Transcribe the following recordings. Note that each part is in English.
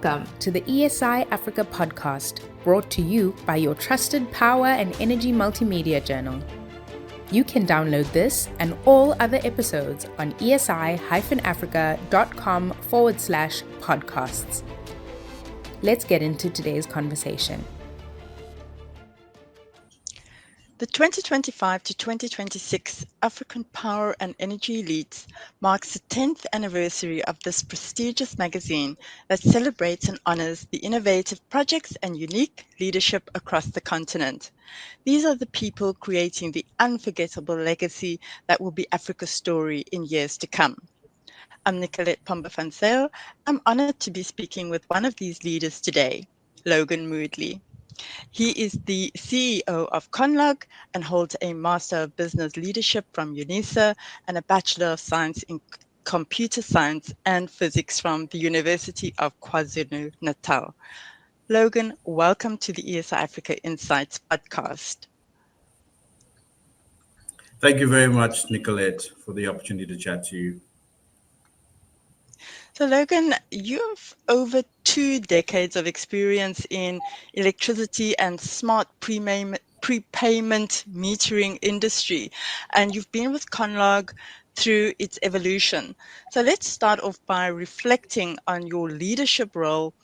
Welcome to the ESI Africa podcast, brought to you by your trusted power and energy multimedia journal. You can download this and all other episodes on esi-africa.com/podcasts. Let's get into today's conversation. The 2025 to 2026 African Power and Energy Elites marks the 10th anniversary of this prestigious magazine that celebrates and honors the innovative projects and unique leadership across the continent. These are the people creating the unforgettable legacy that will be Africa's story in years to come. I'm Nicolette Pomba-van Zyl. I'm honored to be speaking with one of these leaders today, Logan Moodley. He is the CEO of Conlog and holds a Master of Business Leadership from UNISA and a Bachelor of Science in Computer Science and Physics from the University of KwaZulu-Natal. Logan, welcome to the ESI Africa Insights podcast. Thank you very much, Nicolette, for the opportunity to chat to you. So Logan, you have over 2 decades of experience in electricity and smart prepayment metering industry, and you've been with Conlog through its evolution. So let's start off by reflecting on your leadership role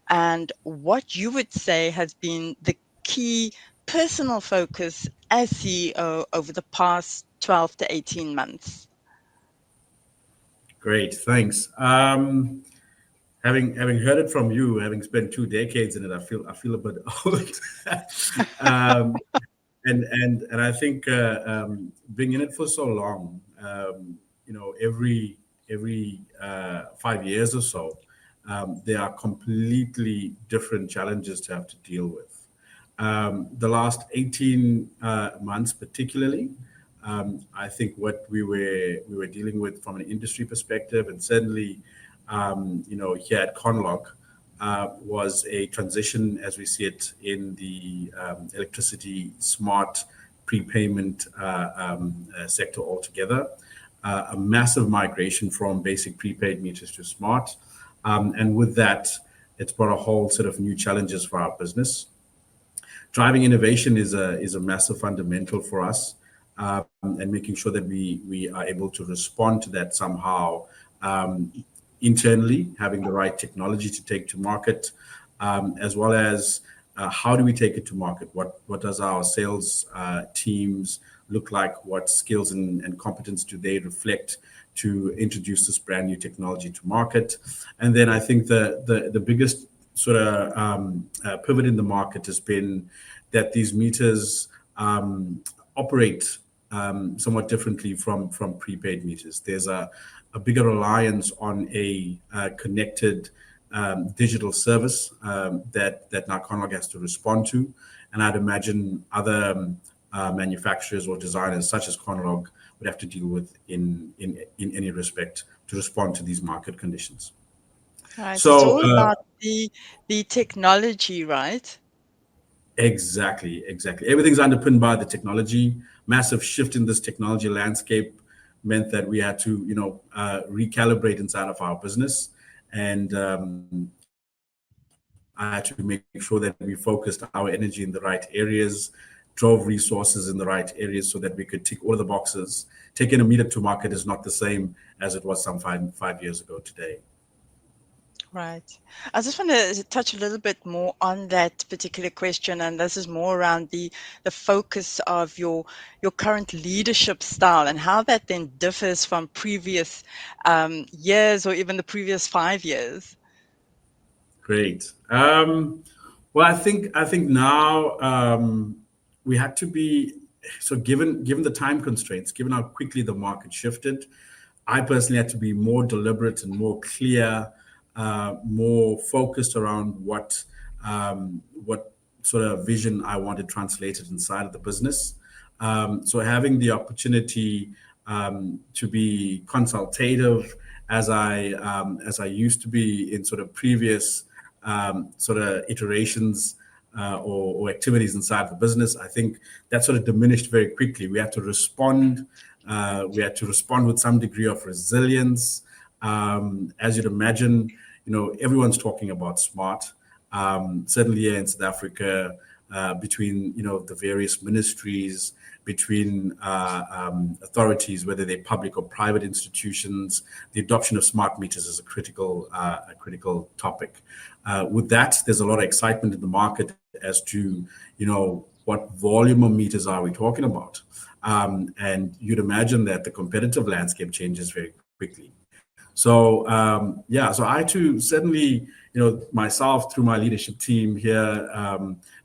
and what you would say has been the key personal focus as CEO over the past 12 to 18 months. Great, thanks. Having heard it from you, having spent 2 decades in it, I feel a bit old. And I think being in it for so long, every 5 years or so, there are completely different challenges to have to deal with. The last 18 months, particularly. I think what we were dealing with from an industry perspective, and certainly, here at Conlog, was a transition as we see it in the electricity smart prepayment sector altogether. A massive migration from basic prepaid meters to smart, and with that, it's brought a whole set of new challenges for our business. Driving innovation is a massive fundamental for us. And making sure that we are able to respond to that somehow internally, having the right technology to take to market, as well as how do we take it to market? What does our sales teams look like? What skills and competence do they reflect to introduce this brand new technology to market? And then I think the biggest sort of pivot in the market has been that these meters operate somewhat differently from prepaid meters. There's a bigger reliance on a connected digital service that now Conlog has to respond to. And I'd imagine other manufacturers or designers such as Conlog would have to deal with in any respect to respond to these market conditions. Right. So it's all about the technology, right? Exactly. Everything's underpinned by the technology. Massive shift in this technology landscape meant that we had to, recalibrate inside of our business, and I had to make sure that we focused our energy in the right areas, drove resources in the right areas, so that we could tick all of the boxes. Taking a meter to market is not the same as it was some five years ago today. Right. I just want to touch a little bit more on that particular question, and this is more around the focus of your current leadership style and how that then differs from previous years or even the previous 5 years. Great. Well, I think now we had to be given the time constraints, given how quickly the market shifted. I personally had to be more deliberate and more clear. More focused around what sort of vision I wanted translated inside of the business. So having the opportunity to be consultative as I used to be in sort of previous sort of iterations or activities inside the business, I think that sort of diminished very quickly. We had to respond. We had to respond with some degree of resilience. As you'd imagine, everyone's talking about smart. Certainly here in South Africa, between the various ministries, between authorities, whether they're public or private institutions, the adoption of smart meters is a critical topic. With that, there's a lot of excitement in the market as to what volume of meters are we talking about, and you'd imagine that the competitive landscape changes very quickly. So so I too certainly, myself through my leadership team here,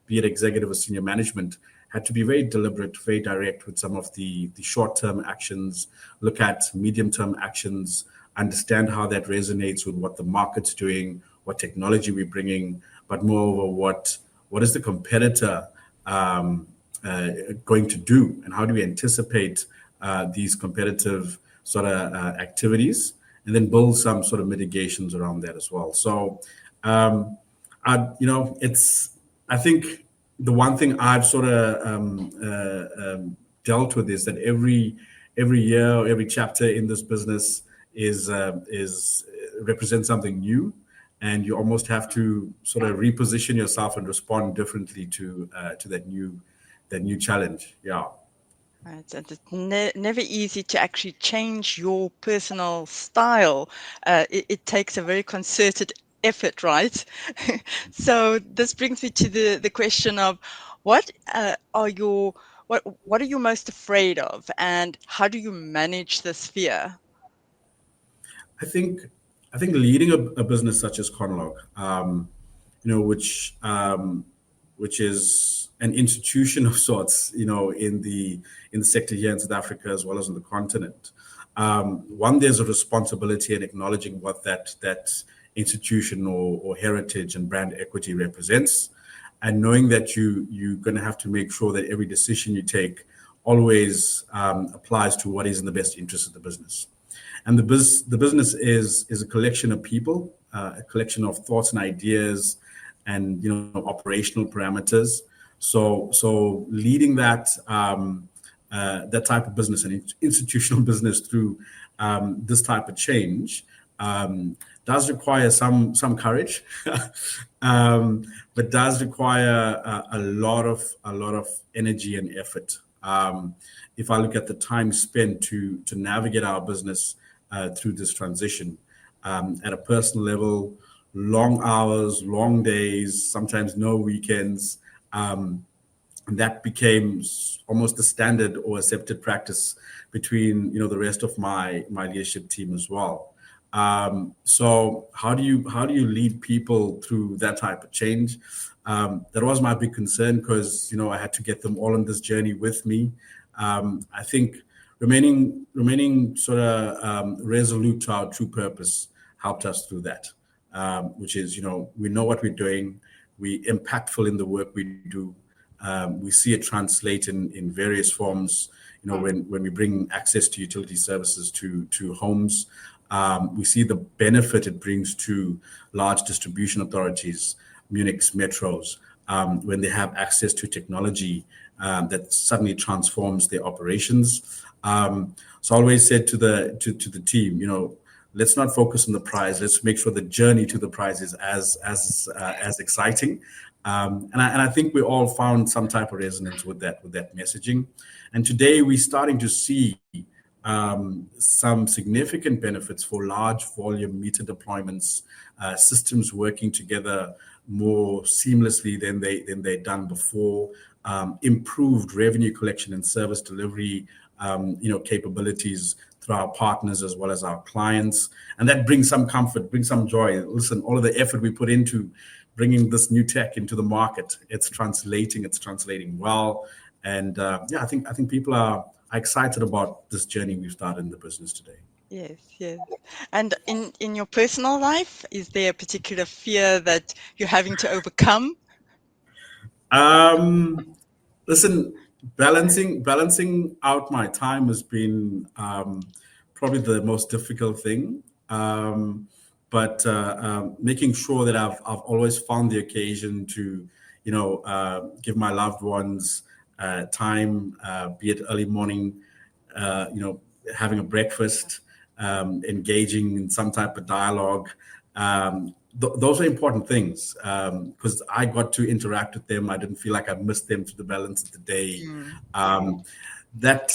be it executive or senior management, had to be very deliberate, very direct with some of the short-term actions, look at medium-term actions, understand how that resonates with what the market's doing, what technology we're bringing, but moreover, what is the competitor going to do, and how do we anticipate these competitive sort of activities, and then build some sort of mitigations around that as well. So, I think the one thing I've sort of dealt with is that every year, or every chapter in this business is represents something new, and you almost have to sort of reposition yourself and respond differently to that new challenge. Yeah. Right, and it's never easy to actually change your personal style. It takes a very concerted effort, right? So this brings me to the question of what are you most afraid of, and how do you manage this fear? I think leading a business such as Conlog, which is an institution of sorts, in the sector here in South Africa as well as on the continent. One, there's a responsibility in acknowledging what that institution or heritage and brand equity represents, and knowing that you're going to have to make sure that every decision you take always applies to what is in the best interest of the business. And the business is a collection of people, a collection of thoughts and ideas, and operational parameters. So leading that type of business, and institutional business, through this type of change does require some courage, but does require a lot of energy and effort. If I look at the time spent to navigate our business through this transition, at a personal level, long hours, long days, sometimes no weekends, and that became almost the standard or accepted practice between the rest of my leadership team as well. So how do you lead people through that type of change? That was my big concern, because I had to get them all on this journey with me. I think remaining sort of resolute to our true purpose helped us through that, which is we know what we're doing, we're impactful in the work we do. We see it translate in various forms. When we bring access to utility services to homes, we see the benefit it brings to large distribution authorities, Munich's metros, when they have access to technology that suddenly transforms their operations. So I always said to the team, let's not focus on the prize. Let's make sure the journey to the prize is as exciting. And I think we all found some type of resonance with that messaging. And today we're starting to see some significant benefits for large volume meter deployments, systems working together more seamlessly than they'd done before, improved revenue collection and service delivery capabilities through our partners as well as our clients. And that brings some comfort, brings some joy. Listen, all of the effort we put into bringing this new tech into the market, it's translating well. And I think people are excited about this journey we've started in the business today. Yes. And in your personal life, is there a particular fear that you're having to overcome? Listen, balancing out my time has been probably the most difficult thing. But making sure that I've always found the occasion to, give my loved ones time, be it early morning, having a breakfast, engaging in some type of dialogue, those are important things because I got to interact with them. I didn't feel like I missed them to the balance of the day. That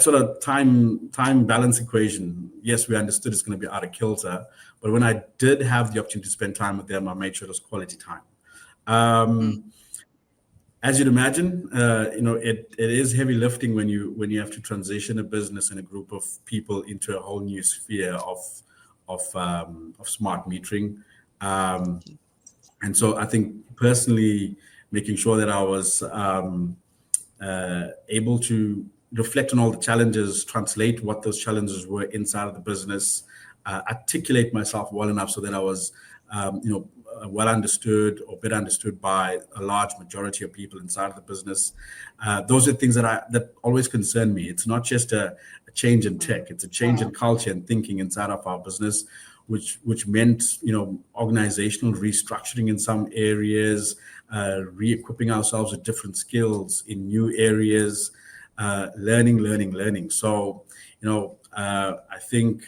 sort of time balance equation, yes, we understood it's going to be out of kilter, but when I did have the opportunity to spend time with them, I made sure it was quality time. As you'd imagine, it is heavy lifting when you have to transition a business and a group of people into a whole new sphere of smart metering. And so I think personally, making sure that I was able to reflect on all the challenges, translate what those challenges were inside of the business, articulate myself well enough so that I was, well understood or better understood by a large majority of people inside of the business. Those are things that always concern me. It's not just a change in tech; it's a change in culture and thinking inside of our business, which meant organizational restructuring in some areas, re-equipping ourselves with different skills in new areas, learning. So, I think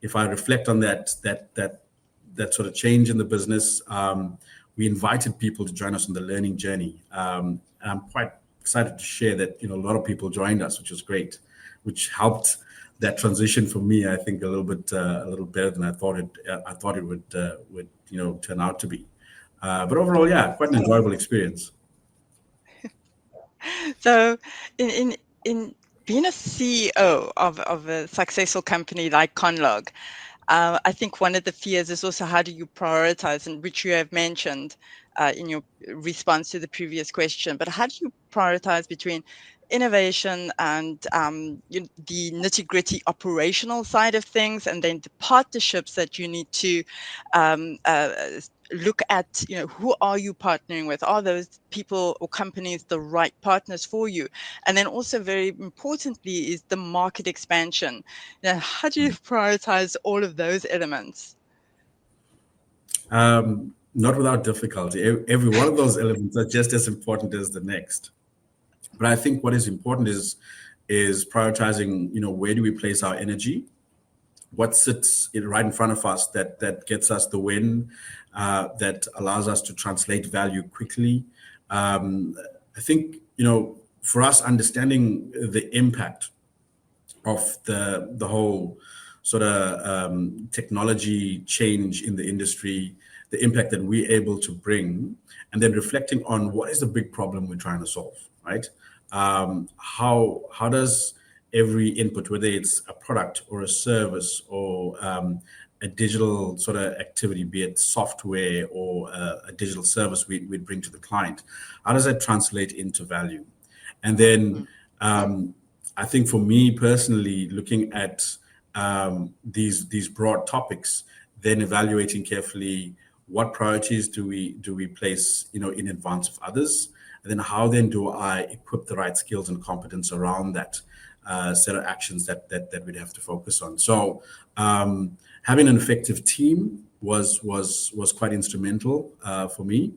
if I reflect on that sort of change in the business, we invited people to join us on the learning journey. And I'm quite excited to share that a lot of people joined us, which was great, which helped that transition for me, I think, a little better than I thought it would turn out to be. But overall, yeah, quite an enjoyable experience. So, in being a CEO of a successful company like Conlog, I think one of the fears is also how do you prioritize, and which you have mentioned in your response to the previous question. But how do you prioritize between innovation and the nitty-gritty operational side of things, and then the partnerships that you need to look at? Who are you partnering with? Are those people or companies the right partners for you? And then also, very importantly, is the market expansion. How do you prioritize all of those elements? Not without difficulty. Every one of those elements are just as important as the next. But I think what is important is prioritizing, where do we place our energy? What sits right in front of us that gets us the win, that allows us to translate value quickly. I think, for us, understanding the impact of the whole sort of technology change in the industry, the impact that we're able to bring, and then reflecting on what is the big problem we're trying to solve, right? How does every input, whether it's a product or a service or a digital sort of activity, be it software or a digital service we'd bring to the client, how does that translate into value? And then I think for me personally, looking at these broad topics, then evaluating carefully what priorities do we place, in advance of others, and then how then do I equip the right skills and competence around that set of actions that we'd have to focus on. So having an effective team was quite instrumental for me,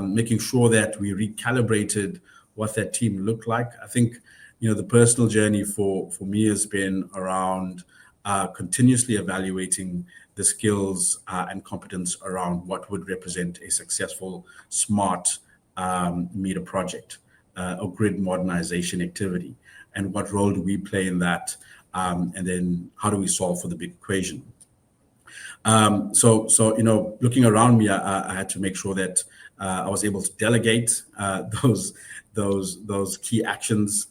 making sure that we recalibrated what that team looked like. I think the personal journey for me has been around continuously evaluating the skills and competence around what would represent a successful smart meter project or grid modernization activity, and what role do we play in that, and then how do we solve for the big equation. So looking around me, I had to make sure that I was able to delegate those key actions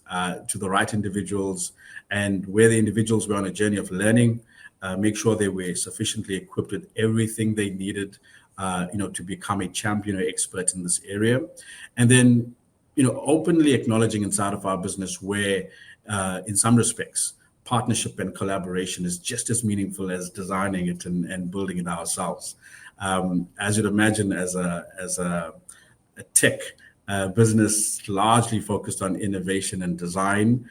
to the right individuals, and where the individuals were on a journey of learning, make sure they were sufficiently equipped with everything they needed, to become a champion or expert in this area, and then openly acknowledging inside of our business where, in some respects, partnership and collaboration is just as meaningful as designing it and building it ourselves. As you'd imagine, as a tech business largely focused on innovation and design,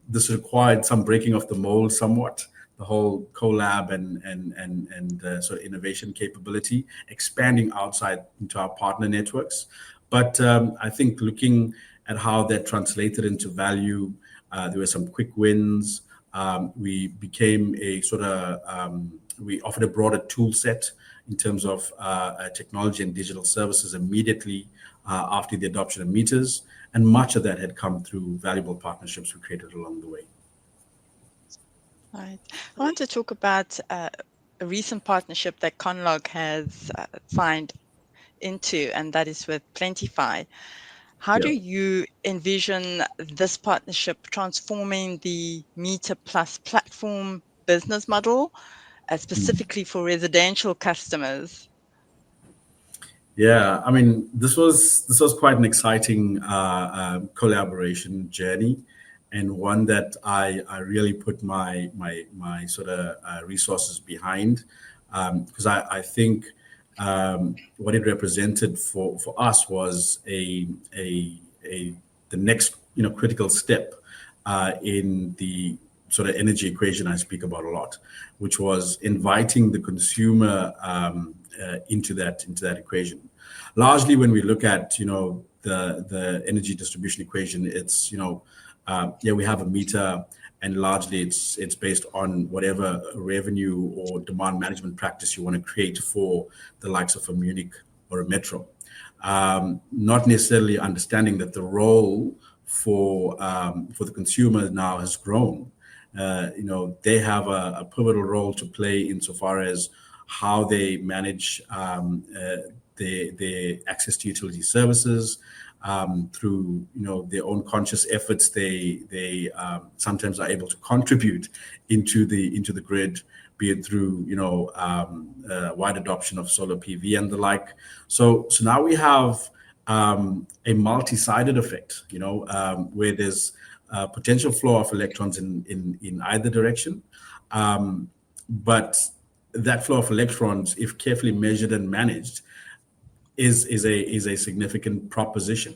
this required some breaking of the mold somewhat. The whole collab and sort of innovation capability, expanding outside into our partner networks. But I think looking at how that translated into value, there were some quick wins. We became a sort of we offered a broader tool set in terms of technology and digital services immediately after the adoption of meters, and much of that had come through valuable partnerships we created along the way. Right. I want to talk about a recent partnership that Conlog has signed into, and that is with Plentify. How do you envision this partnership transforming the Meter Plus platform business model, specifically for residential customers? Yeah, I mean, this was quite an exciting collaboration journey, and one that I really put my sort of resources behind, because I think what it represented for us was the next critical step in the sort of energy equation I speak about a lot, which was inviting the consumer into that equation. Largely, when we look at the energy distribution equation, it's we have a meter, and largely it's based on whatever revenue or demand management practice you want to create for the likes of a Munich or a Metro. Not necessarily understanding that the role for the consumer now has grown. They have a pivotal role to play insofar as how they manage their access to utility services through their own conscious efforts. They sometimes are able to contribute into the grid, be it through wide adoption of solar PV and the like. So now we have a multi-sided effect, where there's potential flow of electrons in either direction, but that flow of electrons, if carefully measured and managed, is a significant proposition.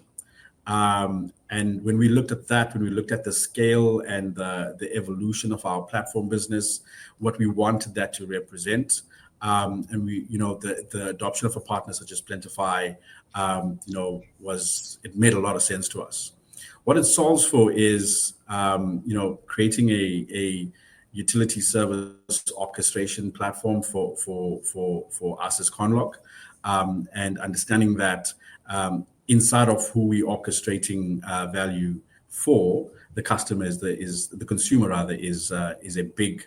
And when we looked at that, when we looked at the scale and the evolution of our platform business, what we wanted that to represent, and we, the adoption of a partner such as Plentify, it made a lot of sense to us. What it solves for is, creating a utility service orchestration platform for us as Conlog, and understanding that inside of who we orchestrating value for, the customer is the consumer rather is a big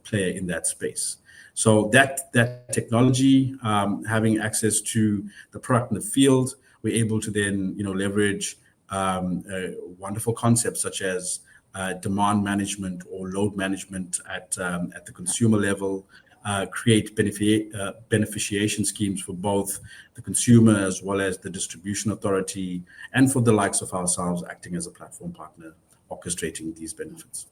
player in that space. So that technology, having access to the product in the field, we're able to then leverage wonderful concepts such as demand management or load management at the consumer level, create beneficiation schemes for both the consumer as well as the distribution authority, and for the likes of ourselves acting as a platform partner, orchestrating these benefits.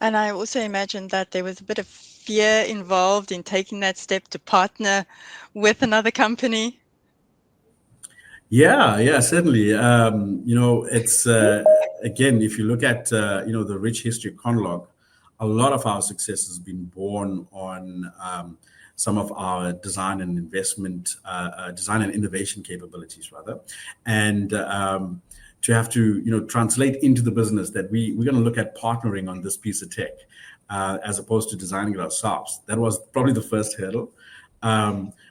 And I also imagine that there was a bit of fear involved in taking that step to partner with another company. Yeah, certainly. It's again, if you look at the rich history of Conlog, a lot of our success has been born on some of our design and innovation capabilities, rather, and to have to translate into the business that we're going to look at partnering on this piece of tech as opposed to designing it ourselves. That was probably the first hurdle.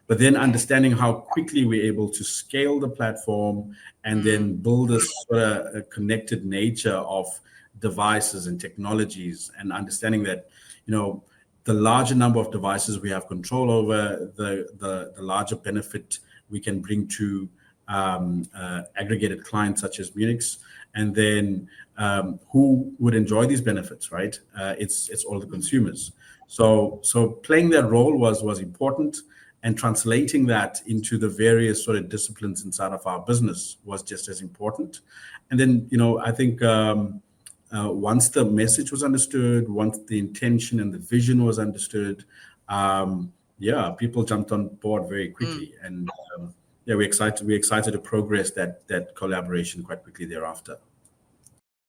But then understanding how quickly we're able to scale the platform and then build this connected nature of devices and technologies, and understanding that the larger number of devices we have control over, the larger benefit we can bring to aggregated clients such as Munich's, and then who would enjoy these benefits, right? It's all the consumers. So playing that role was important, and translating that into the various sort of disciplines inside of our business was just as important. And then I think once the message was understood, once the intention and the vision was understood, people jumped on board very quickly, and we're excited to progress that collaboration quite quickly thereafter.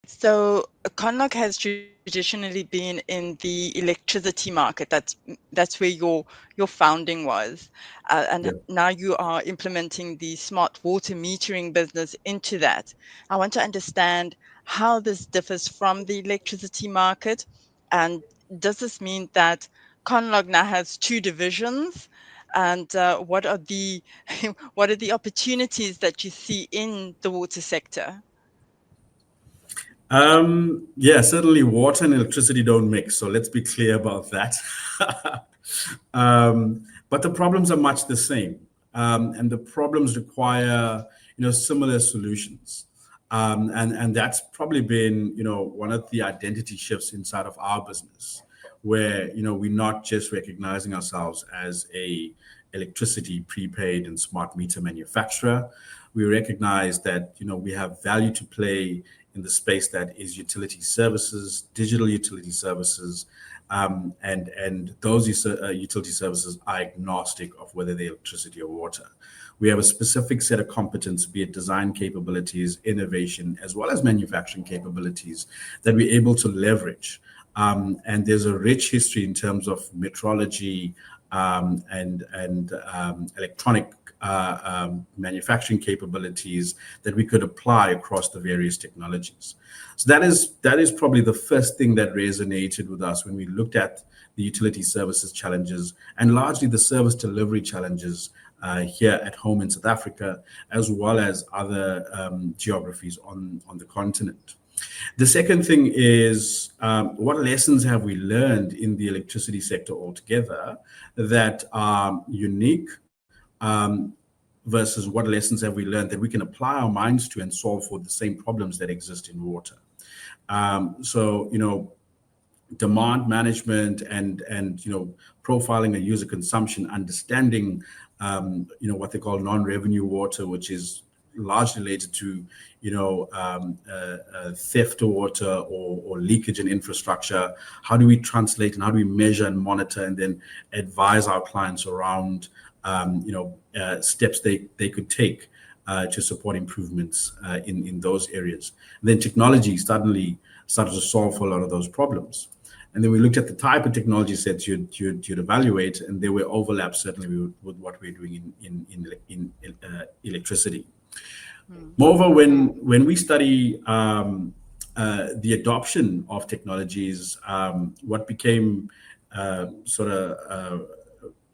So Conlog has traditionally been in the electricity market. That's where your founding was, and now you are implementing the smart water metering business into that. I want to understand how this differs from the electricity market, and does this mean that Conlog now has two divisions? And what are the what are the opportunities that you see in the water sector? Yeah, certainly water and electricity don't mix. So let's be clear about that. But the problems are much the same. And the problems require, similar solutions. And that's probably been, one of the identity shifts inside of our business, where, we're not just recognizing ourselves as a electricity prepaid and smart meter manufacturer. We recognize that, we have value to play in the space that is utility services, digital utility services, and those utility services are agnostic of whether they're electricity or water. We have a specific set of competence, be it design capabilities, innovation, as well as manufacturing capabilities that we're able to leverage. And there's a rich history in terms of metrology and electronic manufacturing capabilities that we could apply across the various technologies. So that is probably the first thing that resonated with us when we looked at the utility services challenges and largely the service delivery challenges here at home in South Africa, as well as other geographies on the continent. The second thing is what lessons have we learned in the electricity sector altogether that are unique versus what lessons have we learned that we can apply our minds to and solve for the same problems that exist in water. Demand management and profiling and user consumption, understanding what they call non-revenue water, which is largely related to theft of water or leakage in infrastructure. How do we translate and how do we measure and monitor and then advise our clients around steps they could take to support improvements in those areas. And then technology suddenly started to solve for a lot of those problems. And then we looked at the type of technology sets you'd evaluate, and there were overlaps certainly with what we're doing in electricity. Moreover, when we study the adoption of technologies, what became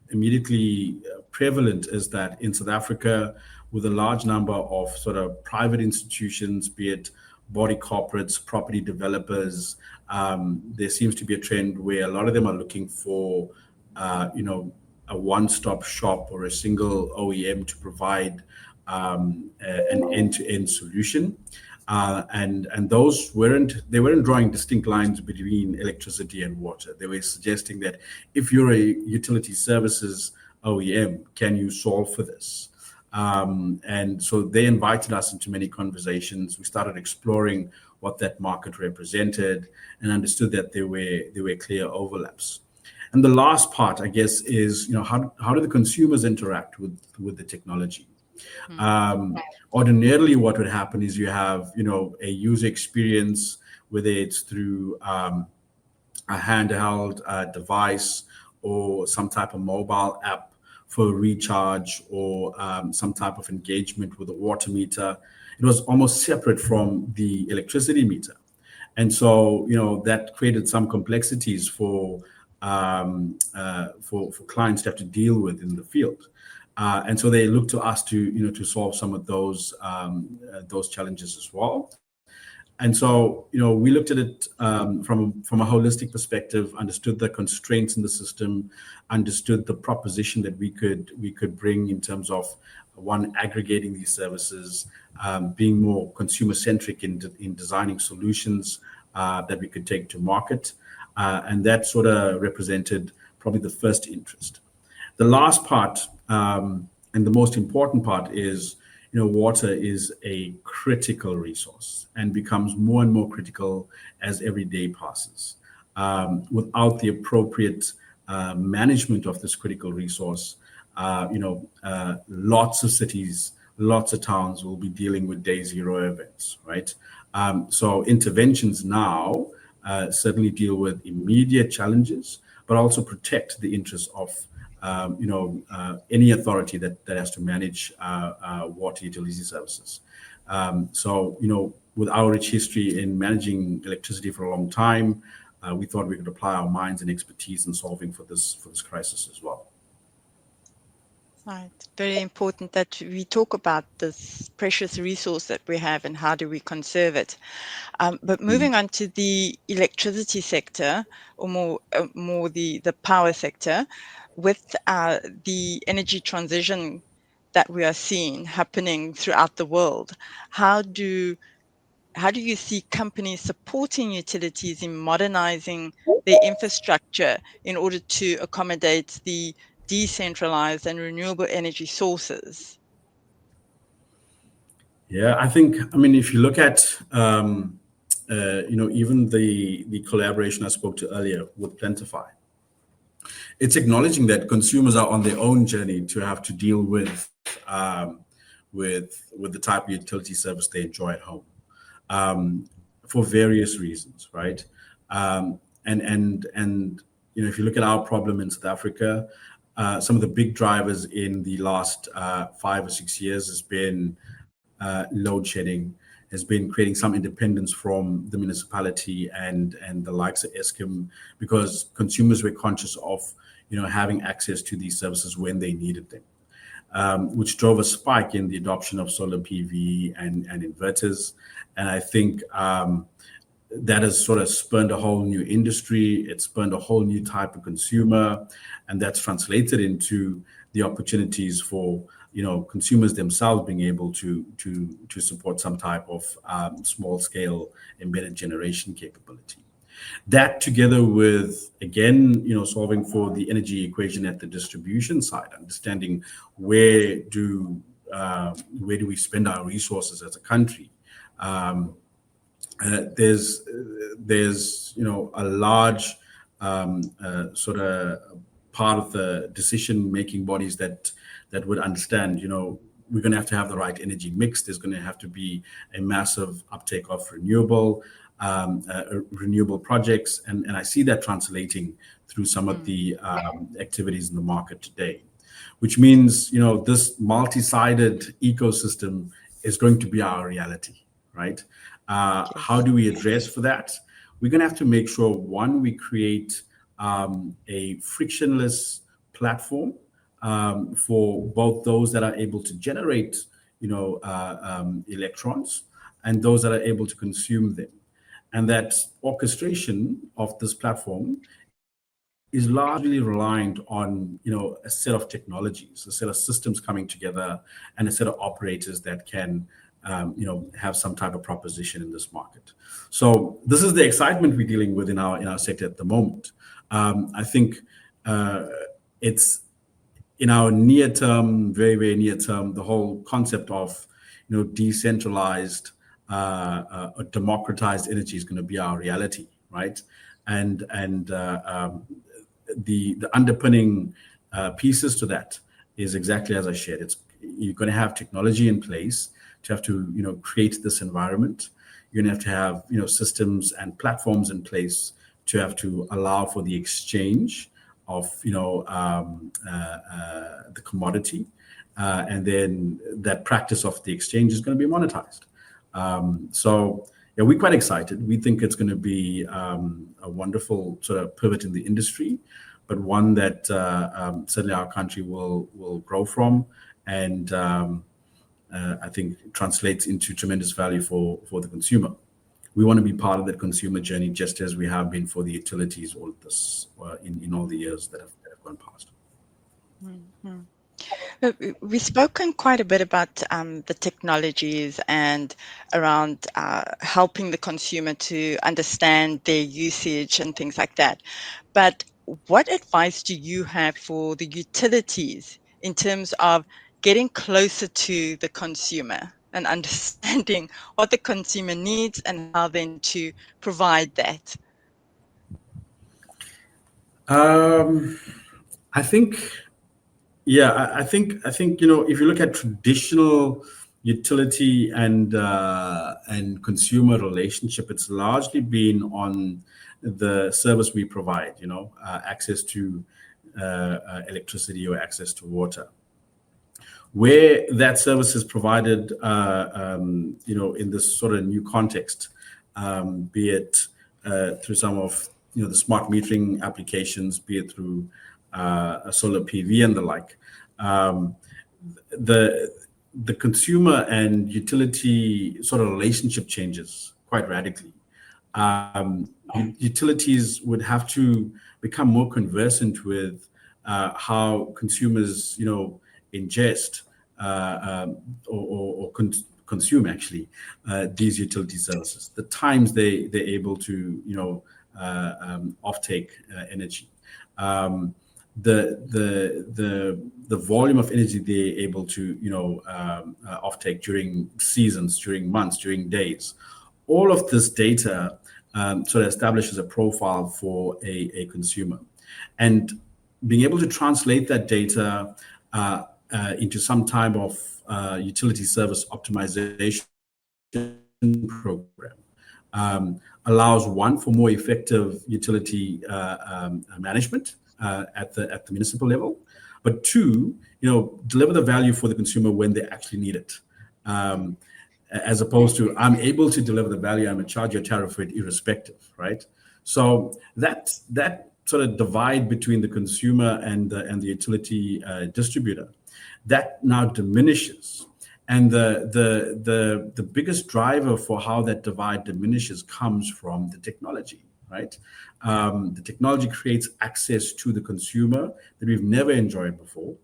immediately prevalent is that in South Africa, with a large number of sort of private institutions, be it body corporates, property developers, there seems to be a trend where a lot of them are looking for, a one-stop shop or a single OEM to provide an end-to-end solution. And those weren't drawing distinct lines between electricity and water. They were suggesting that if you're a utility services OEM, can you solve for this? And so they invited us into many conversations. We started exploring what that market represented and understood that there were clear overlaps. And the last part, I guess, is how do the consumers interact with the technology? Ordinarily, what would happen is you have a user experience, whether it's through a handheld device or some type of mobile app for recharge or some type of engagement with a water meter. It was almost separate from the electricity meter. And so, that created some complexities for clients to have to deal with in the field. And so they look to us to solve some of those challenges as well. And so, we looked at it from a holistic perspective, understood the constraints in the system, understood the proposition that we could bring in terms of one, aggregating these services, being more consumer centric in designing solutions that we could take to market, and that sort of represented probably the first interest. The last part and the most important part is, water is a critical resource and becomes more and more critical as every day passes. Without the appropriate management of this critical resource, lots of cities, lots of towns will be dealing with day zero events, right? So interventions now certainly deal with immediate challenges, but also protect the interests of any authority that has to manage water utility services. So, with our rich history in managing electricity for a long time, we thought we could apply our minds and expertise in solving for this crisis as well. Right. Very important that we talk about this precious resource that we have and how do we conserve it. But moving on to the electricity sector, or more the power sector, with the energy transition that we are seeing happening throughout the world, how do you see companies supporting utilities in modernizing their infrastructure in order to accommodate the decentralized and renewable energy sources? Yeah, I mean, if you look at, even the collaboration I spoke to earlier with Plentify, it's acknowledging that consumers are on their own journey to have to deal with the type of utility service they enjoy at home, for various reasons, right? And if you look at our problem in South Africa, some of the big drivers in the last 5 or 6 years has been load shedding, has been creating some independence from the municipality and the likes of Eskom, because consumers were conscious of having access to these services when they needed them, which drove a spike in the adoption of solar PV and inverters. And I think that has sort of spurned a whole new industry. It's spurned a whole new type of consumer, and that's translated into the opportunities for consumers themselves being able to support some type of small scale embedded generation capability. That, together with, again, solving for the energy equation at the distribution side, understanding where do we spend our resources as a country. There's a large sort of part of the decision-making bodies that would understand, we're going to have the right energy mix. There's going to have to be a massive uptake of renewable projects, and I see that translating through some of the activities in the market today, which means this multi-sided ecosystem is going to be our reality, right? How do we address for that? We're going to have to make sure, one, we create a frictionless platform for both those that are able to generate electrons and those that are able to consume them. And that orchestration of this platform is largely reliant on a set of technologies, a set of systems coming together, and a set of operators that can have some type of proposition in this market. So this is the excitement we're dealing with in our sector at the moment. I think it's in our near term, very, very near term, the whole concept of decentralized or democratized energy is going to be our reality, right? And the underpinning pieces to that is exactly as I shared. You're going to have technology in place to have to create this environment. You're going to have systems and platforms in place to have to allow for the exchange of the commodity, and then that practice of the exchange is going to be monetized. So yeah, we're quite excited. We think it's going to be a wonderful sort of pivot in the industry, but one that certainly our country will grow from, and I think translates into tremendous value for the consumer. We want to be part of that consumer journey, just as we have been for the utilities all this in all the years that have gone past. Mm-hmm. We've spoken quite a bit about the technologies and around helping the consumer to understand their usage and things like that. But what advice do you have for the utilities in terms of getting closer to the consumer and understanding what the consumer needs and how then to provide that? I think, I think if you look at traditional utility and consumer relationship, it's largely been on the service we provide. Access to electricity or access to water. Where that service is provided, in this sort of new context, be it through some of the smart metering applications, be it through a solar PV and the like. The consumer and utility sort of relationship changes quite radically. Utilities would have to become more conversant with how consumers, ingest or consume actually these utility services. The times they're able to, offtake energy. The volume of energy they're able to offtake during seasons, during months, during days. All of this data sort of establishes a profile for a consumer, and being able to translate that data into some type of utility service optimization program allows, one, for more effective utility management at the municipal level, but two, deliver the value for the consumer when they actually need it. As opposed to, I'm able to deliver the value, I'm going to charge you a tariff for it irrespective, right? So that sort of divide between the consumer and the utility distributor, that now diminishes. And the biggest driver for how that divide diminishes comes from the technology, right? The technology creates access to the consumer that we've never enjoyed before.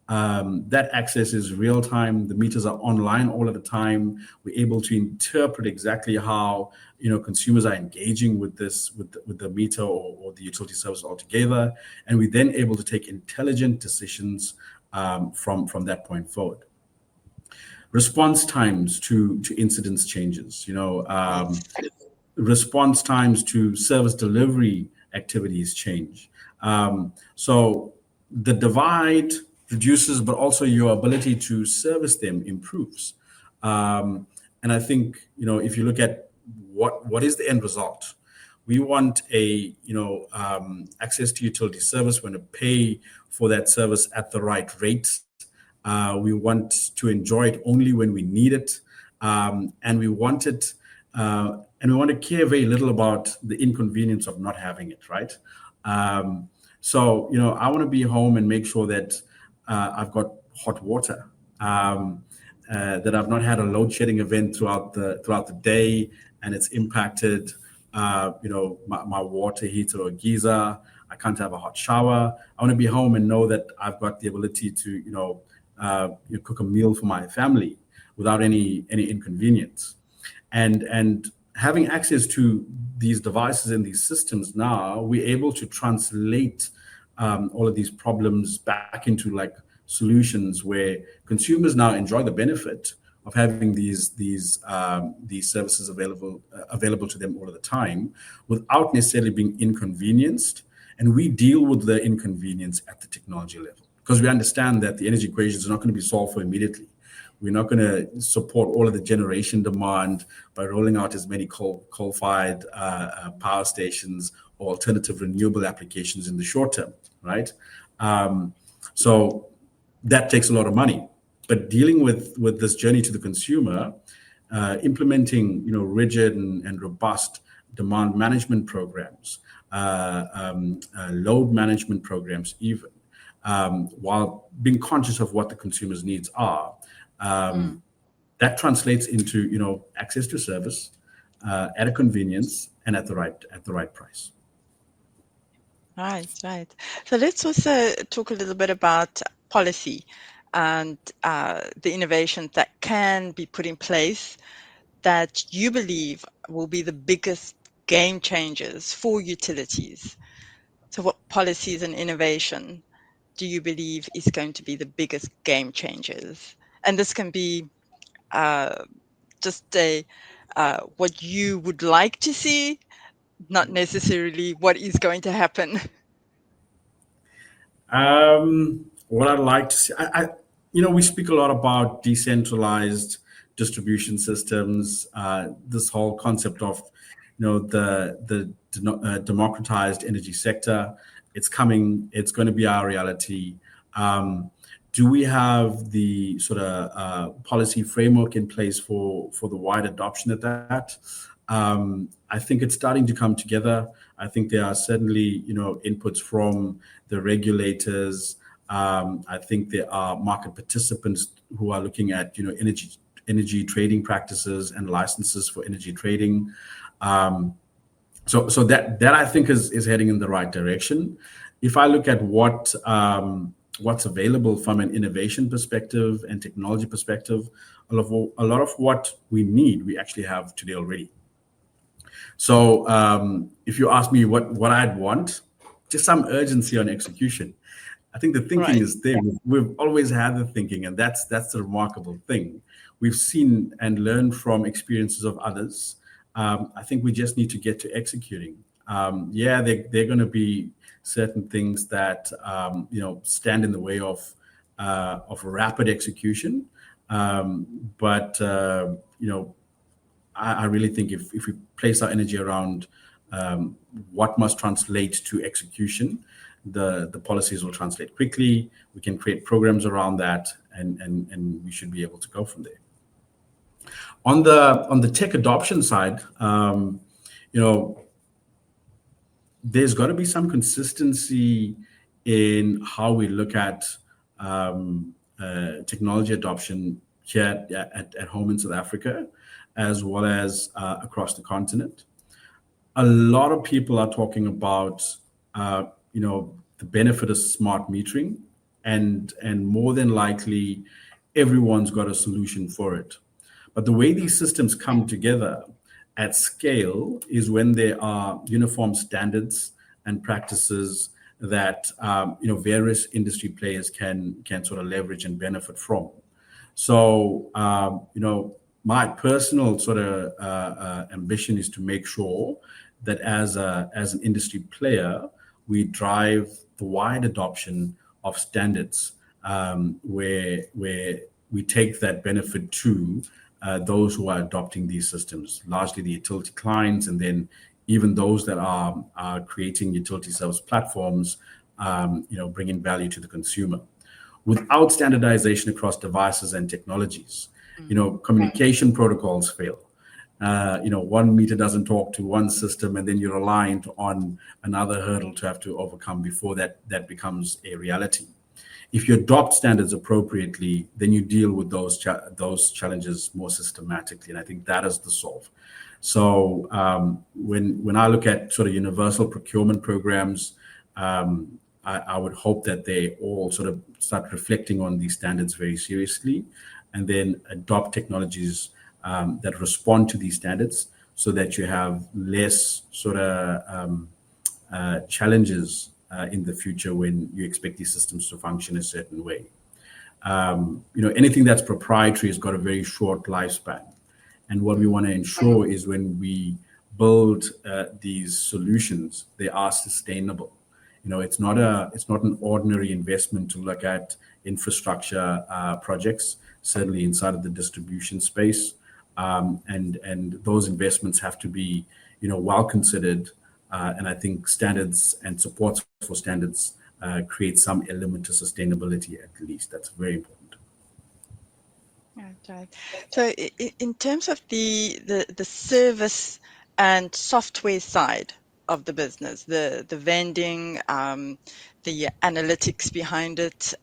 That access is real time. The meters are online all of the time. We're able to interpret exactly how consumers are engaging with the meter or the utility service altogether, and we're then able to take intelligent decisions from that point forward. Response times to incidents changes. Response times to service delivery activities change. So the divide reduces, but also your ability to service them improves. And I think, if you look at what is the end result, we want access to utility service. We want to pay for that service at the right rate. We want to enjoy it only when we need it, and we want it, and we want to care very little about the inconvenience of not having it, right? So I want to be home and make sure that I've got hot water, that I've not had a load shedding event throughout the day, and it's impacted my water heater or geyser. I can't have a hot shower. I want to be home and know that I've got the ability to cook a meal for my family without any inconvenience. And having access to these devices and these systems now, we're able to translate all of these problems back into solutions where consumers now enjoy the benefit of having these services available to them all of the time without necessarily being inconvenienced. And we deal with the inconvenience at the technology level, because we understand that the energy equations are not going to be solved for immediately. We're not going to support all of the generation demand by rolling out as many coal-fired power stations or alternative renewable applications in the short term, right? So that takes a lot of money. But dealing with this journey to the consumer, implementing rigid and robust demand management programs, load management programs even, while being conscious of what the consumer's needs are, that translates into access to service at a convenience and at the right price. Right. So let's also talk a little bit about policy and the innovations that can be put in place that you believe will be the biggest game changers for utilities. So what policies and innovation do you believe is going to be the biggest game changers? And this can be just what you would like to see, not necessarily what is going to happen. What I'd like to see, we speak a lot about decentralized distribution systems. This whole concept of, the democratized energy sector. It's coming. It's going to be our reality. Do we have the sort of policy framework in place for the wide adoption of that? I think it's starting to come together. I think there are certainly, inputs from the regulators. I think there are market participants who are looking at, energy trading practices and licenses for energy trading. So that I think is heading in the right direction. If I look at what's available from an innovation perspective and technology perspective, a lot of what we need, we actually have today already. So if you ask me what I'd want, just some urgency on execution. I think the thinking is there. We've always had the thinking, and that's the remarkable thing. We've seen and learned from experiences of others. I think we just need to get to executing. There are going to be certain things that stand in the way of rapid execution, but I really think if we place our energy around what must translate to execution, the policies will translate quickly. We can create programs around that, and we should be able to go from there. On the tech adoption side, there's got to be some consistency in how we look at technology adoption here at home in South Africa, as well as across the continent. A lot of people are talking about, the benefit of smart metering, and more than likely, everyone's got a solution for it. But the way these systems come together at scale is when there are uniform standards and practices that various industry players can sort of leverage and benefit from. So my personal sort of ambition is to make sure that as an industry player, we drive the wide adoption of standards where we take that benefit to those who are adopting these systems, largely the utility clients, and then even those that are creating utility service platforms, bringing value to the consumer. Without standardization across devices and technologies, communication protocols fail. One meter doesn't talk to one system, and then you're reliant on another hurdle to have to overcome before that becomes a reality. If you adopt standards appropriately, then you deal with those challenges more systematically, and I think that is the solve. So when I look at sort of universal procurement programs, I would hope that they all sort of start reflecting on these standards very seriously, and then adopt technologies that respond to these standards, so that you have less sort of challenges in the future when you expect these systems to function a certain way. Anything that's proprietary has got a very short lifespan. And what we want to ensure is when we build these solutions, they are sustainable. It's not an ordinary investment to look at infrastructure projects, certainly inside of the distribution space. And those investments have to be, well considered. And I think standards and support for standards create some element of sustainability, at least. That's very important. Okay. So in terms of the service and software side of the business, the vending, the analytics behind it,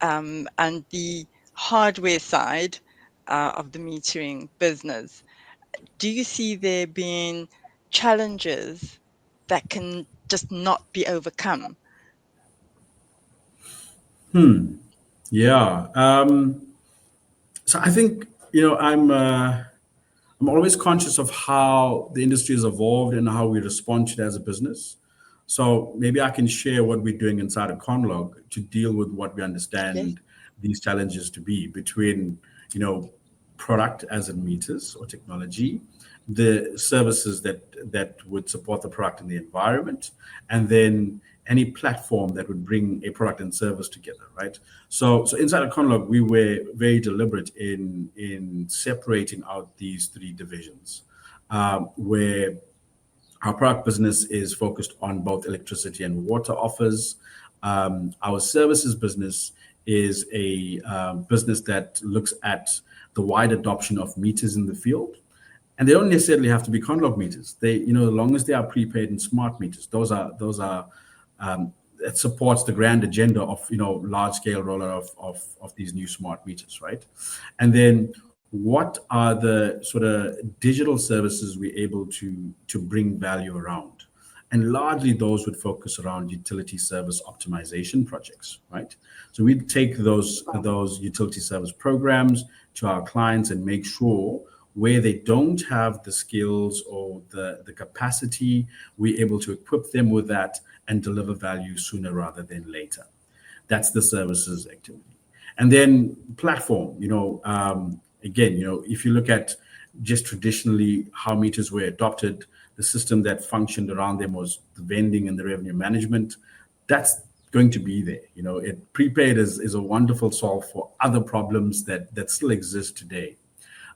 and the hardware side of the metering business, do you see there being challenges that can just not be overcome? Yeah. So I think, I'm always conscious of how the industry has evolved and how we respond to it as a business. So maybe I can share what we're doing inside of Conlog to deal with what we understand these challenges to be between, product as in meters or technology, the services that would support the product in the environment, and then any platform that would bring a product and service together, right? So inside of Conlog, we were very deliberate in separating out these three divisions, where our product business is focused on both electricity and water offers. Our services business is a business that looks at the wide adoption of meters in the field, And they don't necessarily have to be Conlog meters. They, as long as they are prepaid and smart meters, those are that supports the grand agenda of large scale rollout of these new smart meters, right? And then what are the sort of digital services we're able to bring value around? And largely those would focus around utility service optimization projects, right? So we take those utility service programs to our clients and make sure where they don't have the skills or the capacity, we're able to equip them with that and deliver value sooner rather than later. That's the services activity. And then platform, again, if you look at just traditionally how meters were adopted, the system that functioned around them was the vending and the revenue management. That's going to be there. Prepaid is a wonderful solve for other problems that still exist today.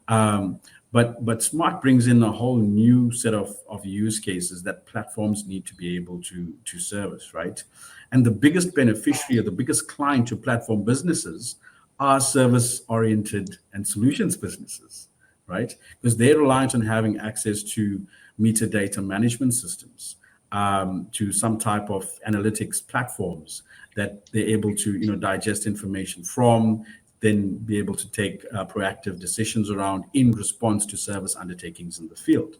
But smart brings in a whole new set of use cases that platforms need to be able to service, right? And the biggest beneficiary or the biggest client to platform businesses are service-oriented and solutions businesses, right? Because they're reliant on having access to meter data management systems, to some type of analytics platforms that they're able to digest information from, then be able to take proactive decisions around in response to service undertakings in the field.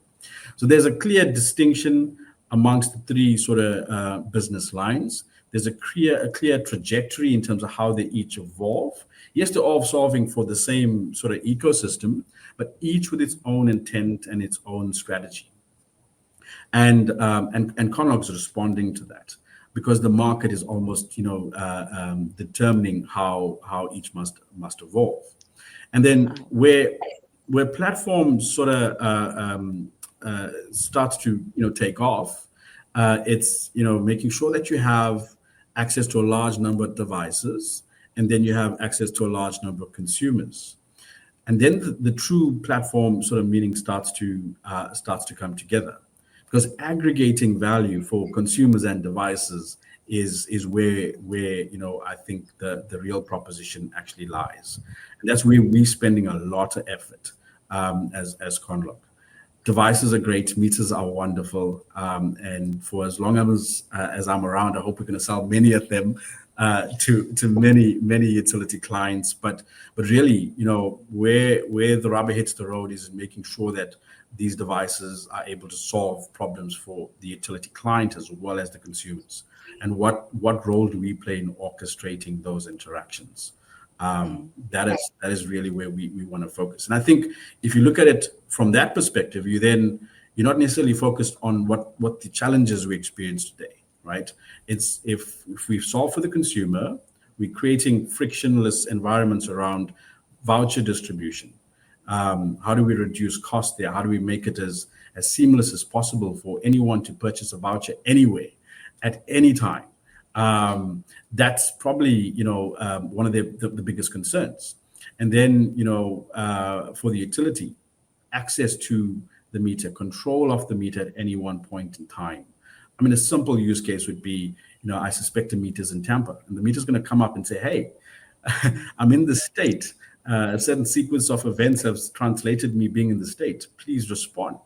So there's a clear distinction amongst the three sort of business lines. There's a clear trajectory in terms of how they each evolve. Yes, they're all solving for the same sort of ecosystem, but each with its own intent and its own strategy. And Conlog is responding to that, because the market is almost determining how each must evolve. And then where platforms sort of starts to take off, it's making sure that you have access to a large number of devices, and then you have access to a large number of consumers. And then the true platform sort of meaning starts to come together, because aggregating value for consumers and devices is where I think the real proposition actually lies. And that's where we're spending a lot of effort as Conlog. Devices are great, meters are wonderful, and for as long as I'm around, I hope we're going to sell many of them to many utility clients. But really, where the rubber hits the road is making sure that these devices are able to solve problems for the utility client as well as the consumers. And what role do we play in orchestrating those interactions? That is really where we want to focus. And I think if you look at it from that perspective, you're not necessarily focused on what the challenges we experience today, right? It's if we've solved for the consumer, we're creating frictionless environments around voucher distribution. How do we reduce cost there? How do we make it as seamless as possible for anyone to purchase a voucher anywhere, at any time? That's probably one of the biggest concerns. And then for the utility, access to the meter, control of the meter at any one point in time. I mean, a simple use case would be, I suspect the meter's in Tampa, and the meter's going to come up and say, hey, I'm in the state. A certain sequence of events have translated me being in the state. Please respond.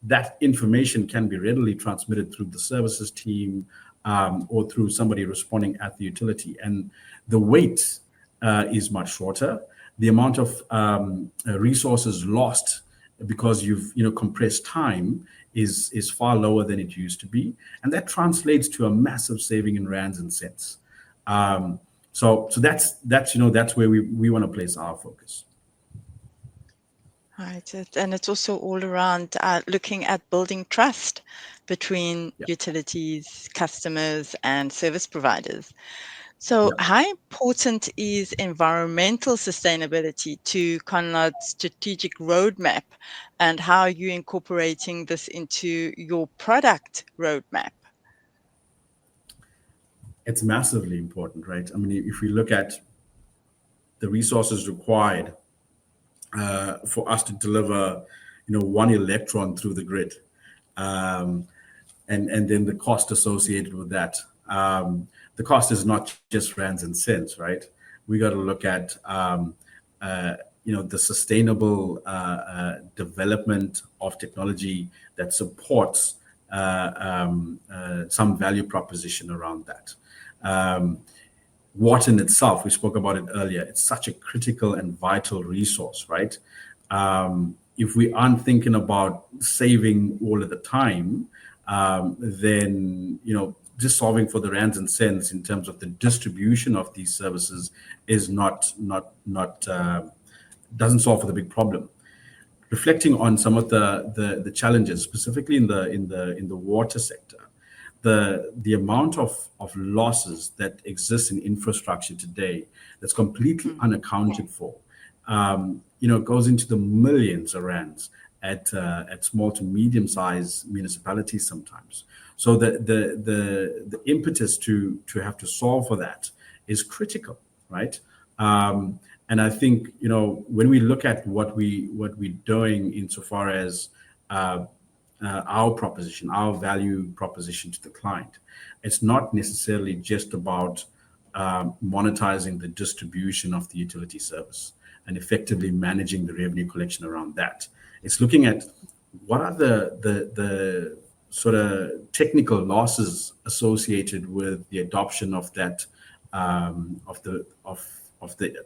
That information can be readily transmitted through the services team, or through somebody responding at the utility. And the wait is much shorter. The amount of resources lost because you've compressed time is far lower than it used to be. And that translates to a massive saving in rands and cents. So that's where we want to place our focus. Right, and it's also all around looking at building trust between utilities, customers, and service providers. So how important is environmental sustainability to Conlog's strategic roadmap, and how are you incorporating this into your product roadmap? It's massively important, right? I mean, if we look at the resources required for us to deliver, one electron through the grid, and then the cost associated with that. The cost is not just rands and cents, right? We got to look at the sustainable development of technology that supports some value proposition around that. Water in itself, we spoke about it earlier, it's such a critical and vital resource, right? If we aren't thinking about saving all of the time, then, just solving for the rands and cents in terms of the distribution of these services is not doesn't solve for the big problem. Reflecting on some of the challenges, specifically in the water sector, the amount of losses that exist in infrastructure today that's completely unaccounted for, goes into the millions of rands at small to medium sized municipalities sometimes. So the impetus to have to solve for that is critical, right? And I think, when we look at what we're doing insofar as our proposition, our value proposition to the client, it's not necessarily just about monetizing the distribution of the utility service and effectively managing the revenue collection around that. It's looking at what are the sort of technical losses associated with the adoption of that of the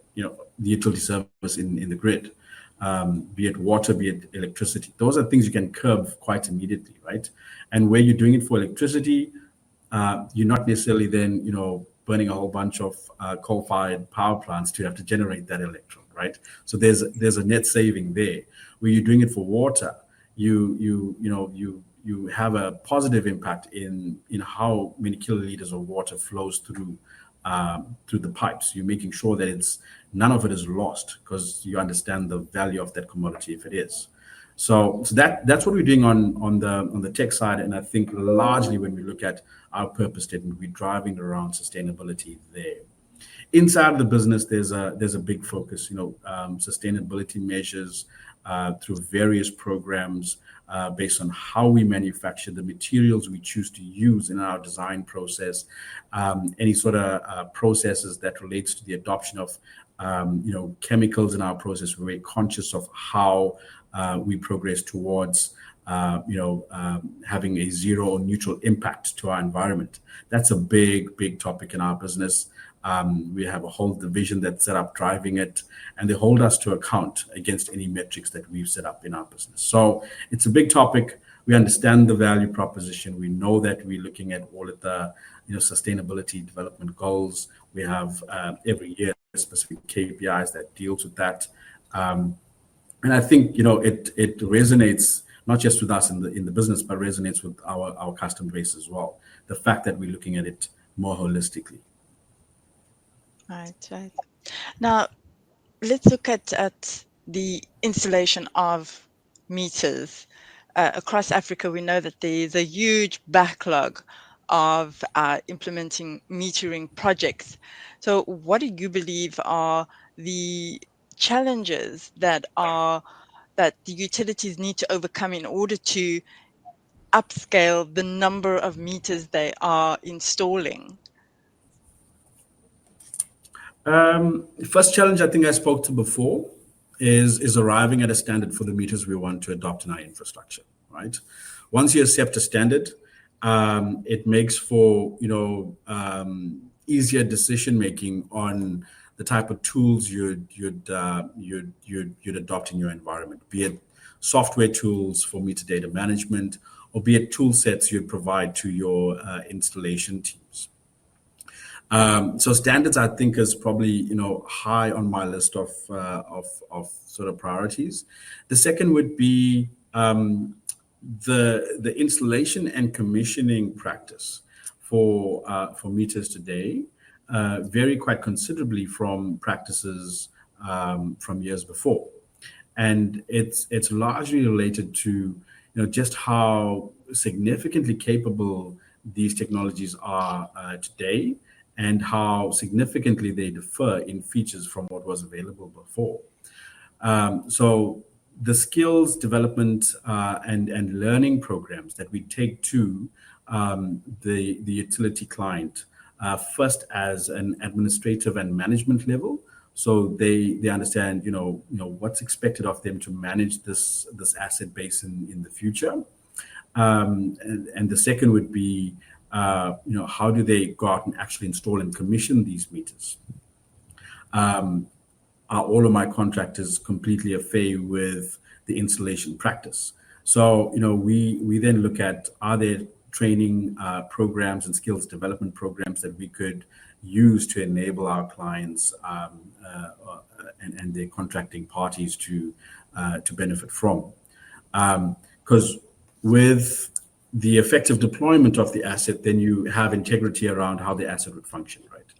utility service in the grid, be it water, be it electricity. Those are things you can curb quite immediately, right? And where you're doing it for electricity, you're not necessarily then burning a whole bunch of coal-fired power plants to have to generate that electron, right? So there's a net saving there. Where you're doing it for water, you have a positive impact in how many kiloliters of water flows through the pipes. You're making sure that none of it is lost because you understand the value of that commodity if it is. So that's what we're doing on the tech side, and I think largely when we look at our purpose statement, we're driving around sustainability there. Inside the business, there's a big focus, sustainability measures through various programs based on how we manufacture the materials we choose to use in our design process, any sort of processes that relates to the adoption of chemicals in our process. We're very conscious of how we progress towards having a zero or neutral impact to our environment. That's a big topic in our business. We have a whole division that's set up driving it, and they hold us to account against any metrics that we've set up in our business. So it's a big topic. We understand the value proposition. We know that we're looking at all of the sustainability development goals. We have every year specific KPIs that deals with that. And I think it resonates not just with us in the business, but resonates with our customer base as well. The fact that we're looking at it more holistically. Right. Now, let's look at the installation of meters. Across Africa, we know that there's a huge backlog of implementing metering projects. So what do you believe are the challenges that the utilities need to overcome in order to upscale the number of meters they are installing? First challenge I think I spoke to before is arriving at a standard for the meters we want to adopt in our infrastructure, right? Once you accept a standard, it makes for easier decision making on the type of tools you'd adopt in your environment, be it software tools for meter data management, or be it tool sets you'd provide to your installation teams. So standards, I think, is probably high on my list of sort of priorities. The second would be the installation and commissioning practice for meters today vary quite considerably from practices from years before, and it's largely related to just how significantly capable these technologies are today, and how significantly they differ in features from what was available before. So the skills development and learning programs that we take to the utility client, first as an administrative and management level, so they understand, what's expected of them to manage this asset base in the future. And the second would be, how do they go out and actually install and commission these meters? Are all of my contractors completely au fait with the installation practice? So, we then look at, are there training programs and skills development programs that we could use to enable our clients and their contracting parties to benefit from? Because with the effective deployment of the asset, then you have integrity around how the asset would function, right?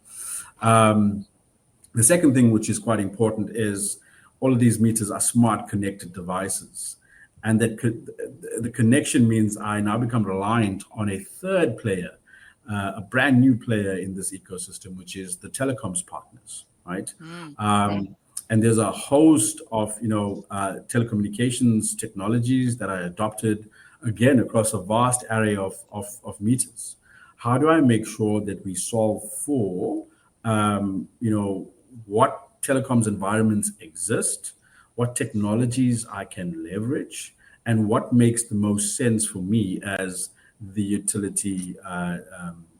The second thing, which is quite important, is all of these meters are smart connected devices. And that the connection means I now become reliant on a third player, a brand new player in this ecosystem, which is the telecoms partners, right? And there's a host of, telecommunications technologies that are adopted, again, across a vast array of meters. How do I make sure that we solve for, what telecoms environments exist, what technologies I can leverage, and what makes the most sense for me as the utility,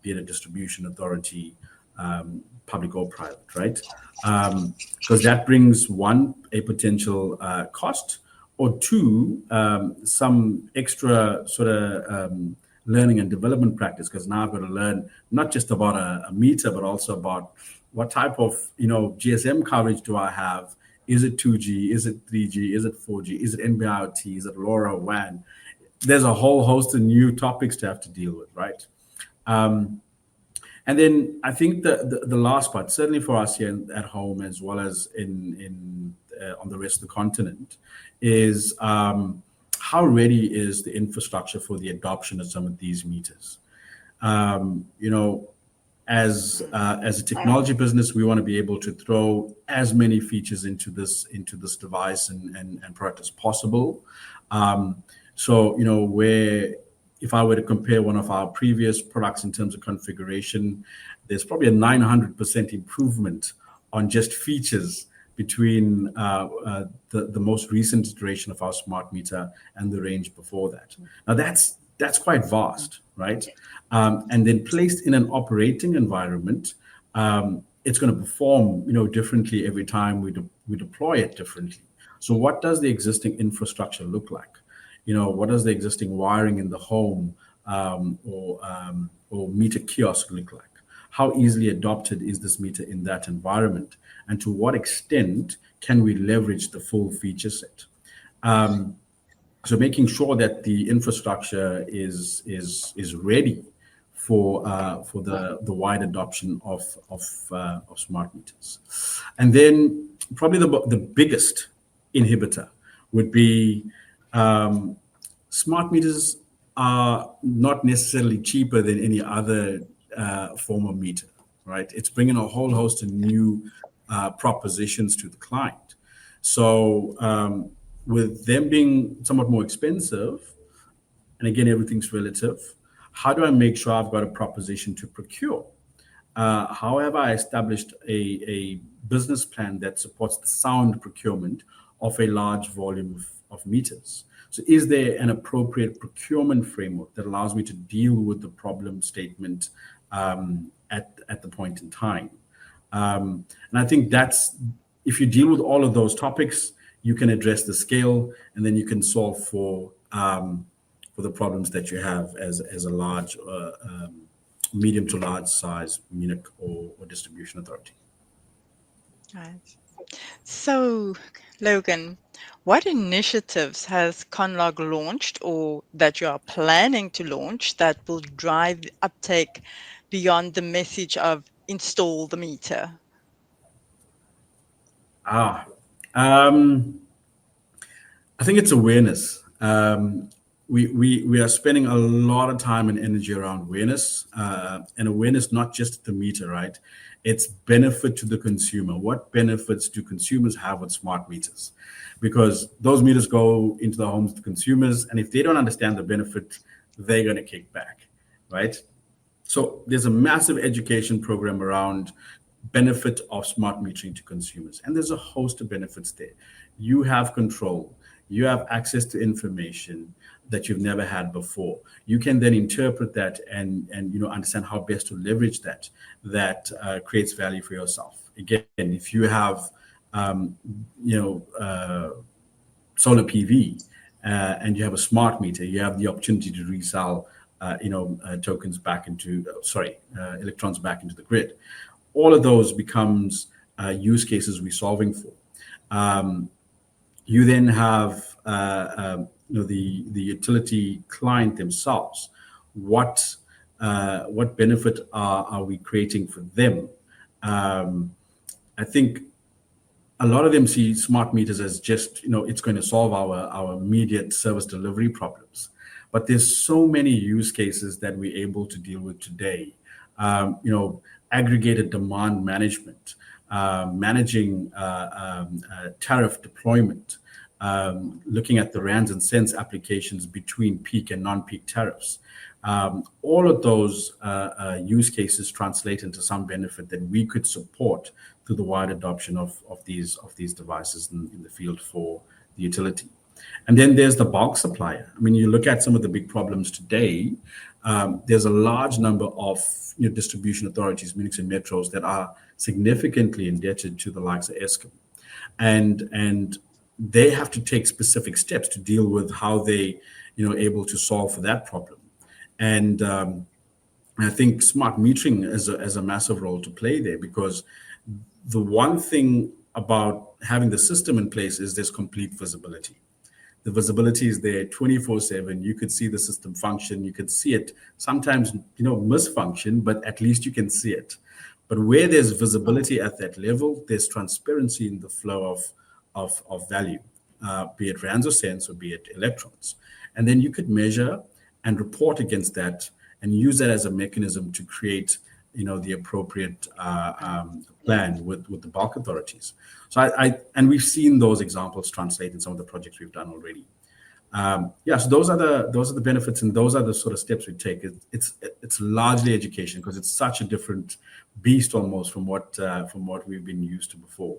be it a distribution authority, public or private, right? Because that brings, one, a potential cost, or two, some extra sort of learning and development practice, because now I've got to learn not just about a meter, but also about what type of GSM coverage do I have? Is it 2G? Is it 3G? Is it 4G? Is it NB-IoT? Is it LoRa WAN? There's a whole host of new topics to have to deal with, right? And then I think the last part, certainly for us here at home, as well as in on the rest of the continent, is how ready is the infrastructure for the adoption of some of these meters? As a technology business, we want to be able to throw as many features into this device and product as possible. So, where if I were to compare one of our previous products in terms of configuration, there's probably a 900% improvement on just features between the most recent iteration of our smart meter and the range before that. Now that's quite vast, right? And then placed in an operating environment, it's going to perform, differently every time we deploy it differently. So what does the existing infrastructure look like? What does the existing wiring in the home or meter kiosk look like? How easily adopted is this meter in that environment? And to what extent can we leverage the full feature set? So making sure that the infrastructure is ready for the wide adoption of smart meters. And then probably the biggest inhibitor would be smart meters are not necessarily cheaper than any other form of meter, right? It's bringing a whole host of new propositions to the client. So with them being somewhat more expensive, and again, everything's relative, how do I make sure I've got a proposition to procure? How have I established a business plan that supports the sound procurement of a large volume of meters? So is there an appropriate procurement framework that allows me to deal with the problem statement at the point in time? And I think that's, if you deal with all of those topics, you can address the scale, and then you can solve for the problems that you have as a large, medium to large size unit or distribution authority. Right. So, Logan, what initiatives has Conlog launched or that you are planning to launch that will drive uptake beyond the message of install the meter? I think it's awareness. We are spending a lot of time and energy around awareness, and awareness not just the meter, right? It's benefit to the consumer. What benefits do consumers have with smart meters? Because those meters go into the homes of the consumers, and if they don't understand the benefit, they're going to kick back, right? So there's a massive education program around benefit of smart metering to consumers. And there's a host of benefits there. You have control. You have access to information that you've never had before. You can then interpret that and understand how best to leverage that. That creates value for yourself. Again, if you have solar PV and you have a smart meter, you have the opportunity to resell tokens back into electrons back into the grid. All of those becomes use cases we're solving for. You then have the utility client themselves. What benefit are we creating for them? I think a lot of them see smart meters as just, it's going to solve our immediate service delivery problems. But there's so many use cases that we're able to deal with today. Aggregated demand management, managing tariff deployment, looking at the rands and cents applications between peak and non-peak tariffs. All of those use cases translate into some benefit that we could support through the wide adoption of these devices in the field for the utility. And then there's the bulk supplier. I mean, you look at some of the big problems today. There's a large number of distribution authorities, munis and metros, that are significantly indebted to the likes of Eskom, and they have to take specific steps to deal with how they able to solve for that problem. And I think smart metering has a massive role to play there, because the one thing about having the system in place is there's complete visibility. The visibility is there 24/7. You could see the system function. You could see it sometimes, misfunction, but at least you can see it. But where there's visibility at that level, there's transparency in the flow of value, be it rands or cents or be it electrons. And then you could measure and report against that and use that as a mechanism to create, the appropriate plan with the bulk authorities. So and we've seen those examples translate in some of the projects we've done already. So those are the benefits, and those are the sort of steps we take. It's largely education, because it's such a different beast almost from what we've been used to before.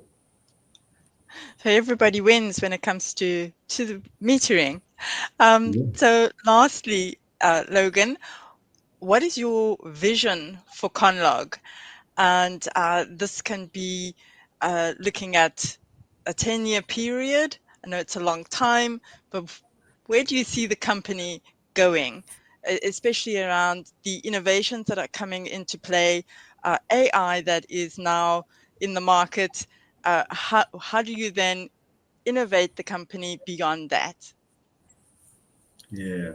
So everybody wins when it comes to the metering. So lastly, Logan, what is your vision for Conlog? And this can be looking at a 10-year period. I know it's a long time, but where do you see the company going, especially around the innovations that are coming into play, AI that is now in the market? How do you then innovate the company beyond that? Yeah.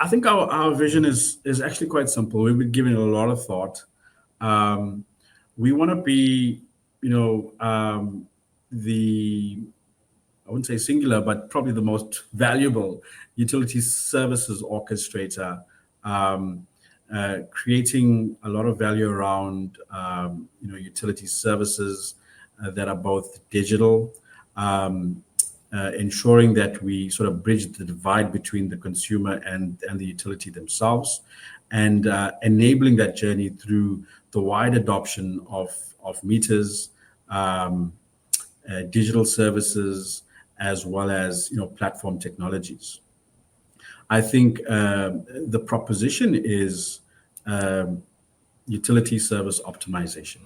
I think our vision is actually quite simple. We've been giving it a lot of thought. We want to be, I wouldn't say singular, but probably the most valuable utility services orchestrator, creating a lot of value around, utility services that are both digital, ensuring that we sort of bridge the divide between the consumer and the utility themselves, and enabling that journey through the wide adoption of meters, digital services, as well as platform technologies. I think the proposition is utility service optimization.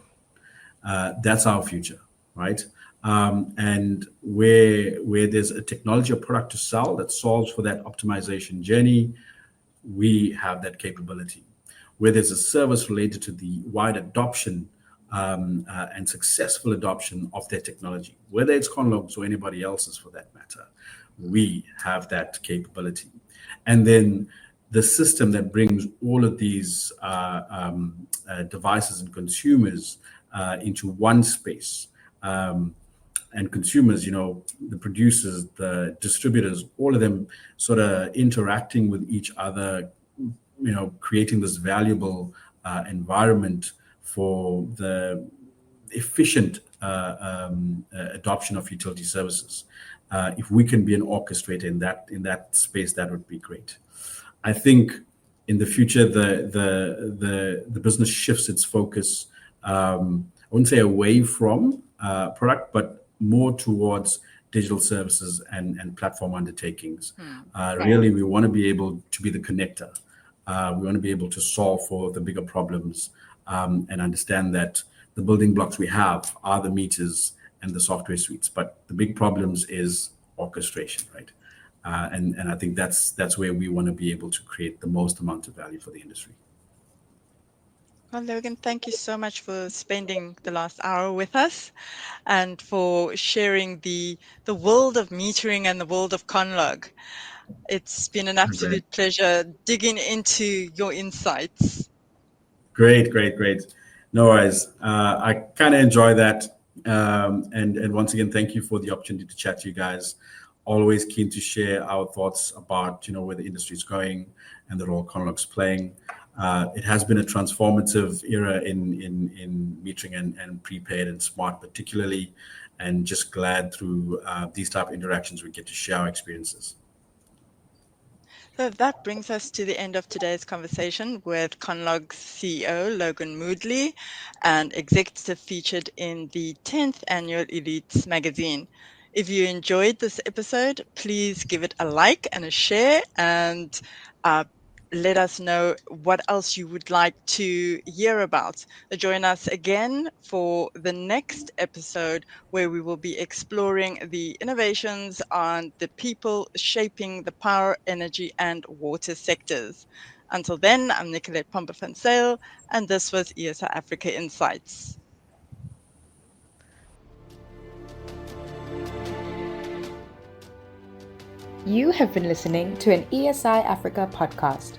That's our future, right? And where there's a technology or product to sell that solves for that optimization journey, we have that capability. Where there's a service related to the wide adoption and successful adoption of their technology, whether it's Conlog's or anybody else's for that matter, we have that capability. And then the system that brings all of these devices and consumers into one space, and consumers, the producers, the distributors, all of them sort of interacting with each other, creating this valuable environment for the efficient adoption of utility services. If we can be an orchestrator in that space, that would be great. I think in the future, the business shifts its focus I wouldn't say away from product, but more towards digital services and platform undertakings. Really, we want to be able to be the connector. We want to be able to solve for the bigger problems and understand that the building blocks we have are the meters and the software suites, but the big problems is orchestration, right? And I think that's where we want to be able to create the most amount of value for the industry. Well, Logan, thank you so much for spending the last hour with us and for sharing the world of metering and the world of Conlog. It's been an absolute pleasure digging into your insights. Great. No worries. I kind of enjoy that. And once again, thank you for the opportunity to chat to you guys. Always keen to share our thoughts about, where the industry is going and the role Conlog's playing. It has been a transformative era in metering and prepaid and smart particularly, and just glad through these type of interactions we get to share our experiences. So that brings us to the end of today's conversation with Conlog's CEO, Logan Moodley, and executive featured in the 10th Annual Elites magazine. If you enjoyed this episode, please give it a like and a share, and let us know what else you would like to hear about. Join us again for the next episode where we will be exploring the innovations on the people shaping the power, energy, and water sectors. Until then, I'm Nicolette Pomper van Zyl, and this was ESI Africa Insights. You have been listening to an ESI Africa podcast.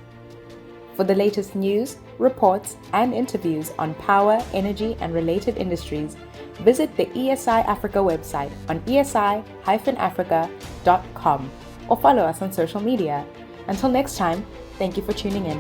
For the latest news, reports, and interviews on power, energy, and related industries, visit the ESI Africa website on esi-africa.com or follow us on social media. Until next time, thank you for tuning in.